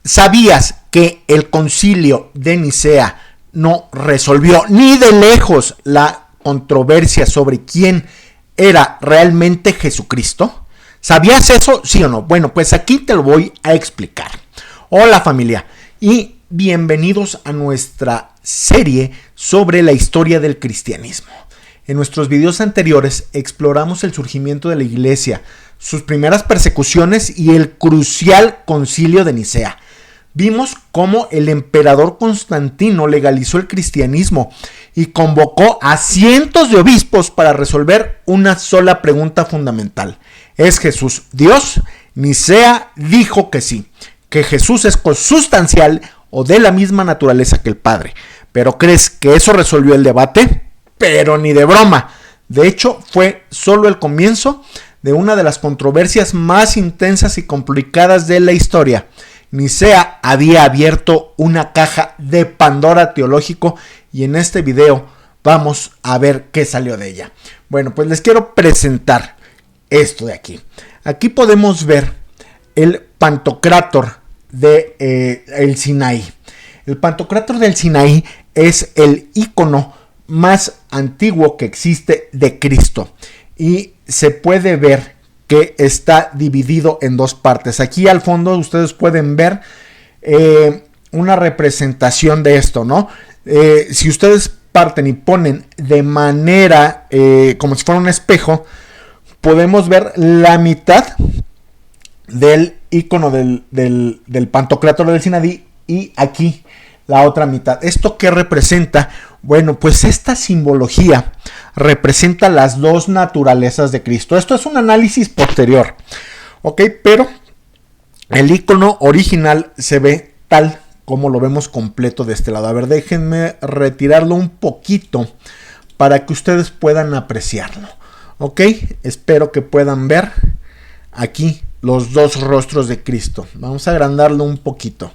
¿Sabías que el concilio de Nicea no resolvió ni de lejos la controversia sobre quién era realmente Jesucristo? ¿Sabías eso, sí o no? Bueno, pues aquí te lo voy a explicar. Hola familia y bienvenidos a nuestra serie sobre la historia del cristianismo. En nuestros videos anteriores exploramos el surgimiento de la iglesia, sus primeras persecuciones y el crucial concilio de Nicea. Vimos cómo el emperador Constantino legalizó el cristianismo y convocó a cientos de obispos para resolver una sola pregunta fundamental. ¿Es Jesús Dios? Nicea dijo que sí, que Jesús es consustancial o de la misma naturaleza que el Padre. ¿Pero crees que eso resolvió el debate? Pero ni de broma. De hecho, fue solo el comienzo de una de las controversias más intensas y complicadas de la historia. Nicea había abierto una caja de Pandora teológico y en este video vamos a ver qué salió de ella. Bueno, pues les quiero presentar esto de aquí. Aquí podemos ver el Pantocrátor de el Sinaí. El Pantocrátor del Sinaí es el icono más antiguo que existe de Cristo y se puede ver que está dividido en dos partes. Aquí al fondo ustedes pueden ver una representación de esto, ¿no? Si ustedes parten y ponen de manera como si fuera un espejo, podemos ver la mitad del icono del Pantocrátor del Sinaí y aquí la otra mitad. ¿Esto qué representa? Bueno, pues esta simbología representa las dos naturalezas de Cristo. Esto es un análisis posterior, ¿ok? Pero el icono original se ve tal como lo vemos completo de este lado. A ver, déjenme retirarlo un poquito para que ustedes puedan apreciarlo, ¿ok? Espero que puedan ver aquí los dos rostros de Cristo. Vamos a agrandarlo un poquito.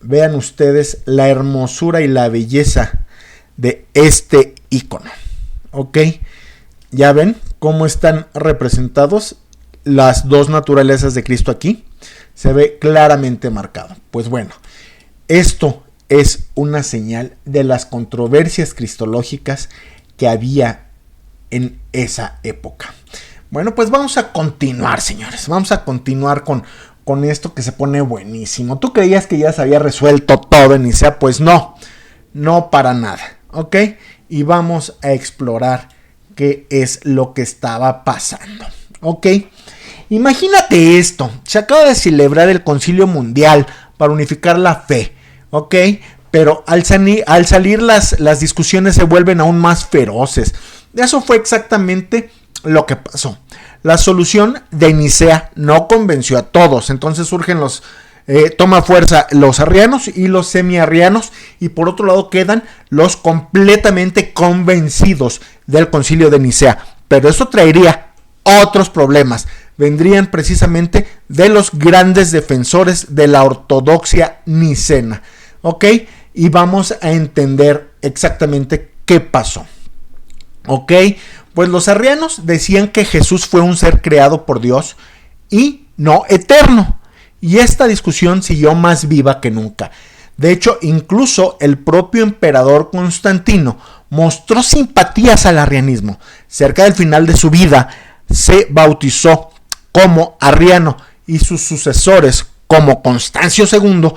Vean ustedes la hermosura y la belleza de este icono. ¿Ok? ¿Ya ven cómo están representados las dos naturalezas de Cristo aquí? Se ve claramente marcado. Pues bueno, esto es una señal de las controversias cristológicas que había en esa época. Bueno, pues vamos a continuar, señores. Vamos a continuar con esto que se pone buenísimo. ¿Tú creías que ya se había resuelto todo en Nicea? Pues no para nada, ¿ok? Y vamos a explorar qué es lo que estaba pasando, ¿ok? Imagínate esto, se acaba de celebrar el Concilio Mundial para unificar la fe, ¿ok? Pero al salir las discusiones se vuelven aún más feroces. Eso fue exactamente lo que pasó. La solución de Nicea no convenció a todos, entonces surgen toma fuerza los arrianos y los semiarrianos, y por otro lado quedan los completamente convencidos del concilio de Nicea, pero eso traería otros problemas, vendrían precisamente de los grandes defensores de la ortodoxia nicena, ¿ok? Y vamos a entender exactamente qué pasó, ¿ok? Pues los arrianos decían que Jesús fue un ser creado por Dios y no eterno. Y esta discusión siguió más viva que nunca. De hecho, incluso el propio emperador Constantino mostró simpatías al arrianismo. Cerca del final de su vida, se bautizó como arriano y sus sucesores, como Constancio II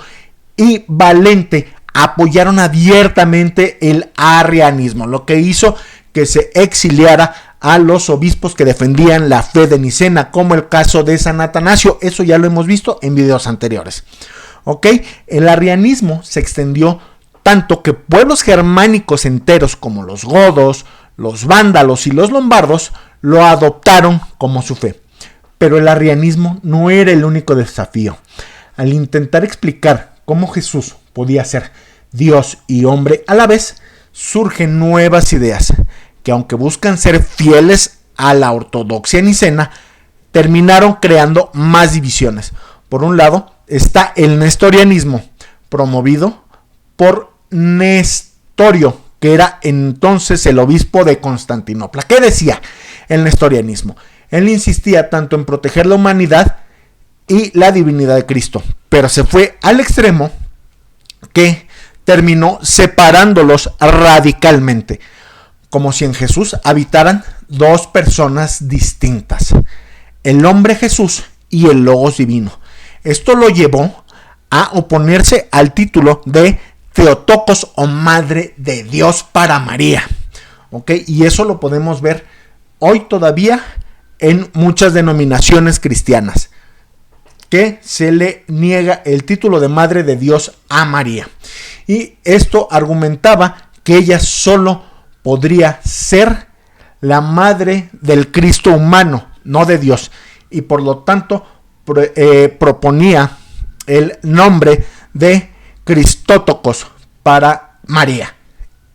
y Valente, apoyaron abiertamente el arrianismo, lo que hizo que se exiliara a los obispos que defendían la fe de Nicena, como el caso de San Atanasio. Eso ya lo hemos visto en videos anteriores. ¿Ok? El arrianismo se extendió tanto que pueblos germánicos enteros como los godos, los vándalos y los lombardos lo adoptaron como su fe. Pero el arrianismo no era el único desafío. Al intentar explicar cómo Jesús podía ser Dios y hombre a la vez, surgen nuevas ideas que, aunque buscan ser fieles a la ortodoxia nicena, terminaron creando más divisiones. Por un lado está el nestorianismo, promovido por Nestorio, que era entonces el obispo de Constantinopla. ¿Qué decía el nestorianismo? Él insistía tanto en proteger la humanidad y la divinidad de Cristo, pero se fue al extremo que terminó separándolos radicalmente, como si en Jesús habitaran dos personas distintas, el hombre Jesús y el Logos divino. Esto lo llevó a oponerse al título de Theotokos o Madre de Dios para María. ¿Ok? Y eso lo podemos ver hoy todavía en muchas denominaciones cristianas, que se le niega el título de Madre de Dios a María. Y esto argumentaba que ella solo podría ser la madre del Cristo humano, no de Dios. Y por lo tanto proponía el nombre de Cristótocos para María.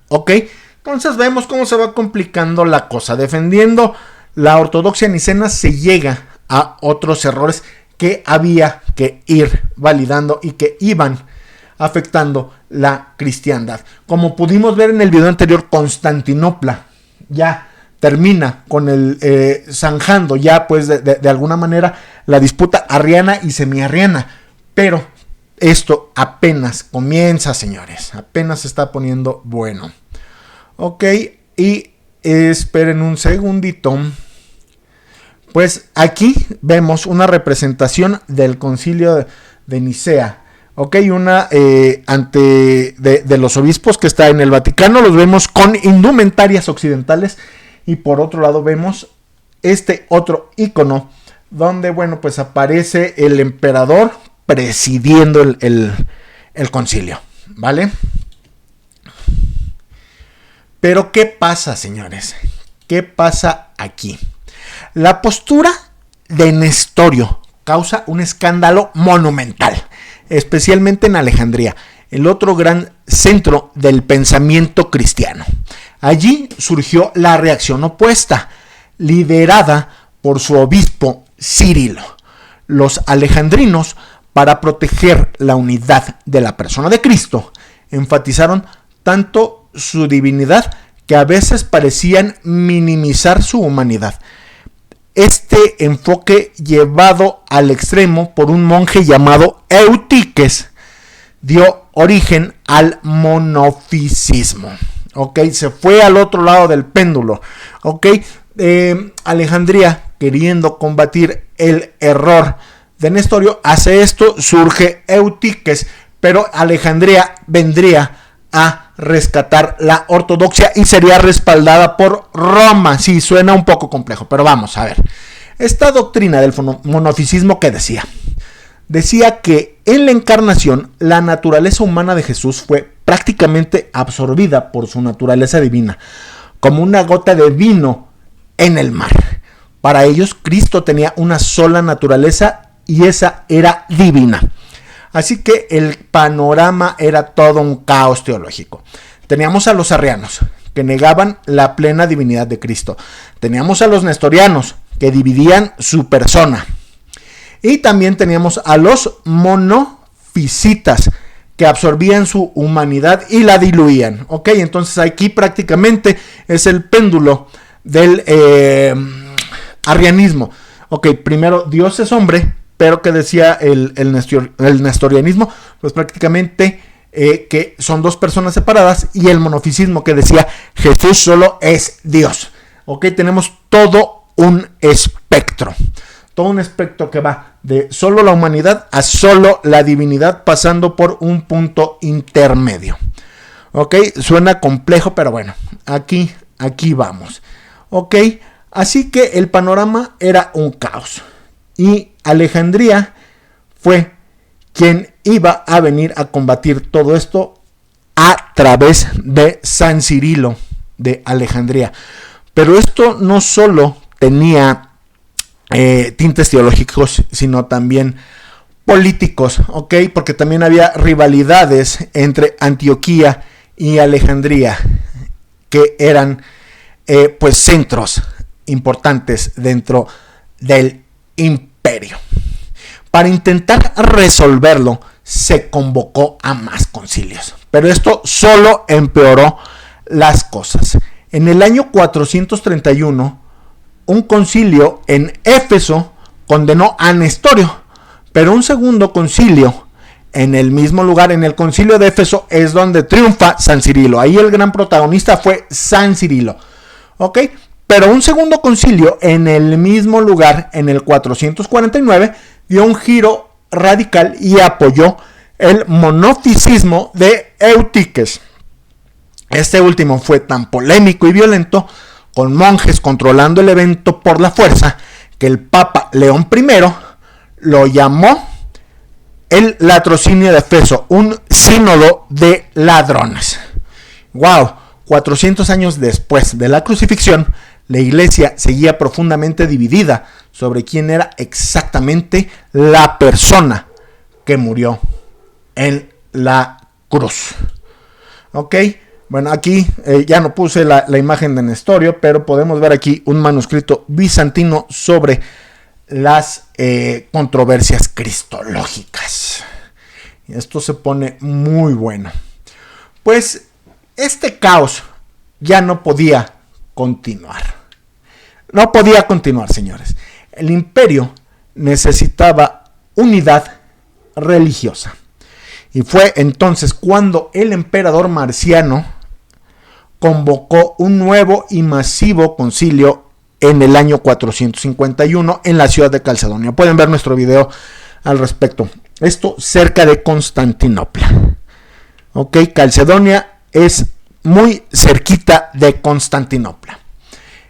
¿Ok? Entonces vemos cómo se va complicando la cosa. Defendiendo la ortodoxia nicena se llega a otros errores que había que ir validando y que iban afectando la cristiandad. Como pudimos ver en el video anterior, Constantinopla ya termina con el zanjando ya pues de alguna manera la disputa arriana y semiarriana, pero esto apenas comienza, señores, apenas se está poniendo bueno. Ok, y esperen un segundito. Pues aquí vemos una representación del concilio de Nicea. Ok, una de los obispos que está en el Vaticano, los vemos con indumentarias occidentales. Y por otro lado vemos este otro icono donde, bueno, pues aparece el emperador presidiendo el concilio, ¿vale? Pero ¿qué pasa, señores? ¿Qué pasa aquí? La postura de Nestorio causa un escándalo monumental, especialmente en Alejandría, el otro gran centro del pensamiento cristiano. Allí surgió la reacción opuesta, liderada por su obispo Cirilo. Los alejandrinos, para proteger la unidad de la persona de Cristo, enfatizaron tanto su divinidad que a veces parecían minimizar su humanidad. Este enfoque, llevado al extremo por un monje llamado Eutiques, dio origen al monofisismo. Ok, se fue al otro lado del péndulo. Ok, Alejandría, queriendo combatir el error de Nestorio, hace esto, surge Eutiques, pero Alejandría vendría a rescatar la ortodoxia y sería respaldada por Roma. Sí, suena un poco complejo, pero vamos a ver. Esta doctrina del monofisismo, ¿qué decía? Decía que en la encarnación la naturaleza humana de Jesús fue prácticamente absorbida por su naturaleza divina, como una gota de vino en el mar. Para ellos, Cristo tenía una sola naturaleza y esa era divina. Así que el panorama era todo un caos teológico. Teníamos a los arrianos, que negaban la plena divinidad de Cristo. Teníamos a los nestorianos, que dividían su persona. Y también teníamos a los monofisitas, que absorbían su humanidad y la diluían. Ok, entonces aquí prácticamente es el péndulo del arrianismo. Ok, primero Dios es hombre, pero que decía el nestorianismo, pues prácticamente que son dos personas separadas, y el monofisismo, que decía Jesús solo es Dios. Ok, tenemos todo un espectro que va de solo la humanidad a solo la divinidad, pasando por un punto intermedio. Ok, suena complejo, pero bueno, aquí vamos. Ok, así que el panorama era un caos. Y Alejandría fue quien iba a venir a combatir todo esto a través de San Cirilo de Alejandría. Pero esto no solo tenía tintes teológicos, sino también políticos, ¿ok? Porque también había rivalidades entre Antioquía y Alejandría, que eran pues centros importantes dentro del imperio. Para intentar resolverlo, se convocó a más concilios, pero esto solo empeoró las cosas. En el año 431, un concilio en Éfeso condenó a Nestorio, Pero un segundo concilio en el mismo lugar, en el concilio de Éfeso, es donde triunfa San Cirilo. Ahí el gran protagonista fue San Cirilo. ¿Ok? Pero un segundo concilio en el mismo lugar, en el 449, dio un giro radical y apoyó el monofisismo de Eutiques. Este último fue tan polémico y violento, con monjes controlando el evento por la fuerza, que el Papa León I lo llamó el latrocinio de Éfeso, un sínodo de ladrones. ¡Wow! 400 años después de la crucifixión, la iglesia seguía profundamente dividida sobre quién era exactamente la persona que murió en la cruz. ¿Ok? Bueno, aquí ya no puse la imagen de Nestorio, pero podemos ver aquí un manuscrito bizantino sobre las controversias cristológicas. Y esto se pone muy bueno. Pues este caos ya no podía continuar. No podía continuar, señores. El imperio necesitaba unidad religiosa. Y fue entonces cuando el emperador Marciano convocó un nuevo y masivo concilio en el año 451 en la ciudad de Calcedonia. Pueden ver nuestro video al respecto. Esto cerca de Constantinopla. Ok, Calcedonia es muy cerquita de Constantinopla.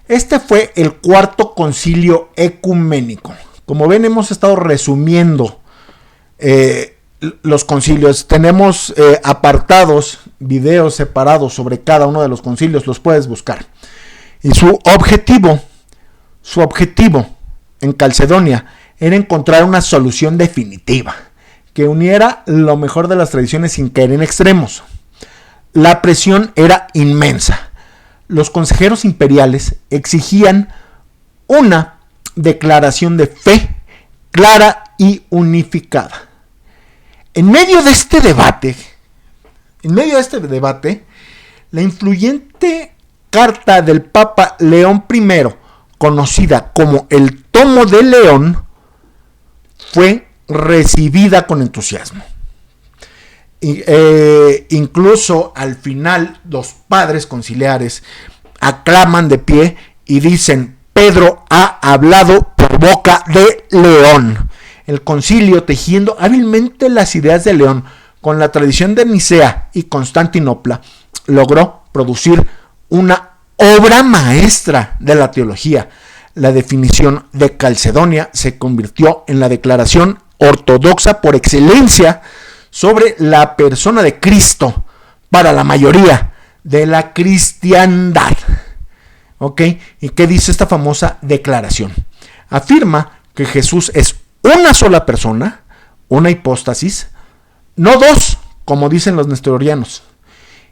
Este fue el cuarto concilio ecuménico. Como ven, hemos estado resumiendo los concilios. Tenemos apartados, videos separados sobre cada uno de los concilios. Los puedes buscar. Y su objetivo en Calcedonia era encontrar una solución definitiva que uniera lo mejor de las tradiciones sin caer en extremos. La presión era inmensa. Los consejeros imperiales exigían una declaración de fe clara y unificada. En medio de este debate, la influyente carta del Papa León I, conocida como el Tomo de León, fue recibida con entusiasmo. Incluso al final los padres conciliares aclaman de pie y dicen: Pedro ha hablado por boca de León. El concilio, tejiendo hábilmente las ideas de León con la tradición de Nicea y Constantinopla, logró producir una obra maestra de la teología. La definición de Calcedonia se convirtió en la declaración ortodoxa por excelencia sobre la persona de Cristo para la mayoría de la cristiandad. ¿Ok? ¿Y qué dice esta famosa declaración? Afirma que Jesús es una sola persona, una hipóstasis, no dos, como dicen los nestorianos,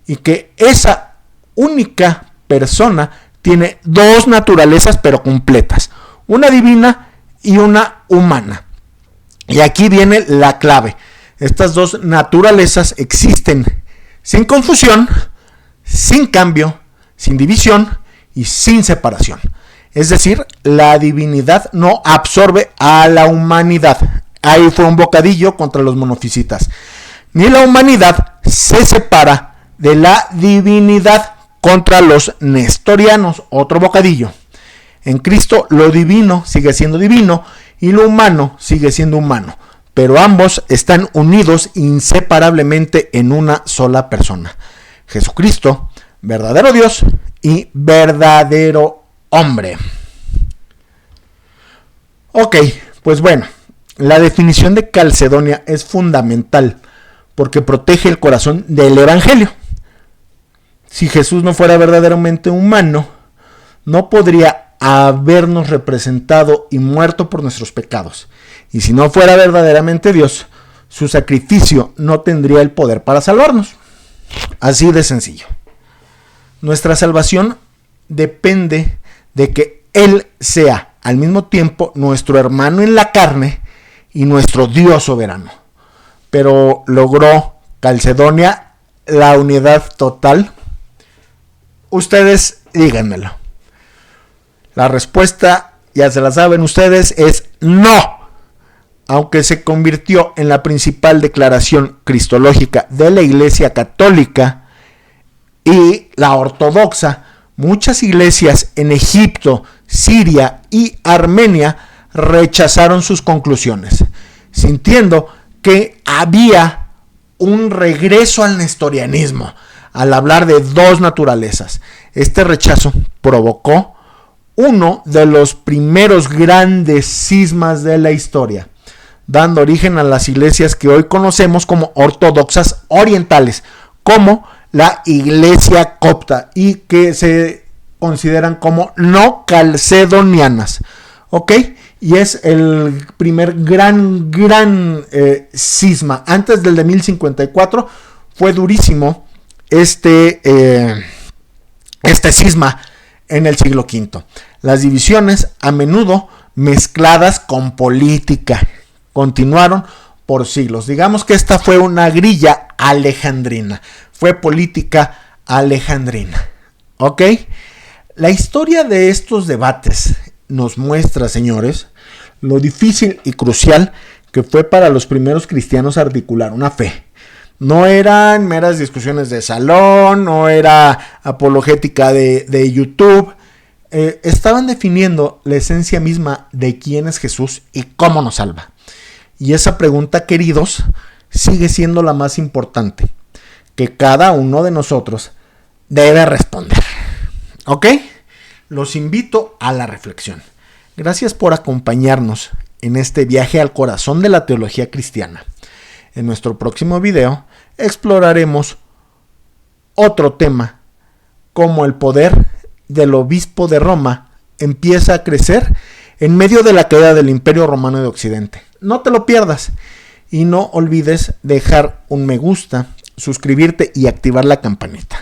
y que esa única persona tiene dos naturalezas pero completas, una divina y una humana. Y aquí viene la clave. Estas dos naturalezas existen sin confusión, sin cambio, sin división y sin separación. Es decir, la divinidad no absorbe a la humanidad. Ahí fue un bocadillo contra los monofisitas. Ni la humanidad se separa de la divinidad contra los nestorianos. Otro bocadillo. En Cristo lo divino sigue siendo divino y lo humano sigue siendo humano. Pero ambos están unidos inseparablemente en una sola persona. Jesucristo, verdadero Dios y verdadero hombre. Ok, pues bueno, la definición de Calcedonia es fundamental porque protege el corazón del Evangelio. Si Jesús no fuera verdaderamente humano, no podría habernos representado y muerto por nuestros pecados. Y si no fuera verdaderamente Dios, su sacrificio no tendría el poder para salvarnos. Así de sencillo. Nuestra salvación depende de que Él sea al mismo tiempo nuestro hermano en la carne y nuestro Dios soberano. Pero ¿logró Calcedonia la unidad total? Ustedes díganmelo. La respuesta, ya se la saben ustedes, es no. aunque se convirtió en la principal declaración cristológica de la Iglesia Católica y la ortodoxa, muchas iglesias en Egipto, Siria y Armenia rechazaron sus conclusiones, sintiendo que había un regreso al nestorianismo al hablar de dos naturalezas. Este rechazo provocó uno de los primeros grandes cismas de la historia, dando origen a las iglesias que hoy conocemos como ortodoxas orientales, como la iglesia copta, y que se consideran como no calcedonianas. ¿Ok? Y es el primer gran cisma. Antes del de 1054 fue durísimo este cisma en el siglo V. Las divisiones, a menudo mezcladas con política, continuaron por siglos. Digamos que esta fue una grilla alejandrina, fue política alejandrina. ¿Ok? La historia de estos debates nos muestra, señores, lo difícil y crucial que fue para los primeros cristianos articular una fe. No eran meras discusiones de salón, no era apologética de YouTube. Estaban definiendo la esencia misma de quién es Jesús y cómo nos salva. Y esa pregunta, queridos, sigue siendo la más importante que cada uno de nosotros debe responder. ¿Ok? Los invito a la reflexión. Gracias por acompañarnos en este viaje al corazón de la teología cristiana. En nuestro próximo video exploraremos otro tema, como el poder del obispo de Roma empieza a crecer en medio de la caída del Imperio Romano de Occidente. No te lo pierdas y no olvides dejar un me gusta, suscribirte y activar la campanita.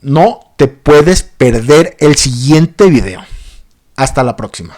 No te puedes perder el siguiente video. Hasta la próxima.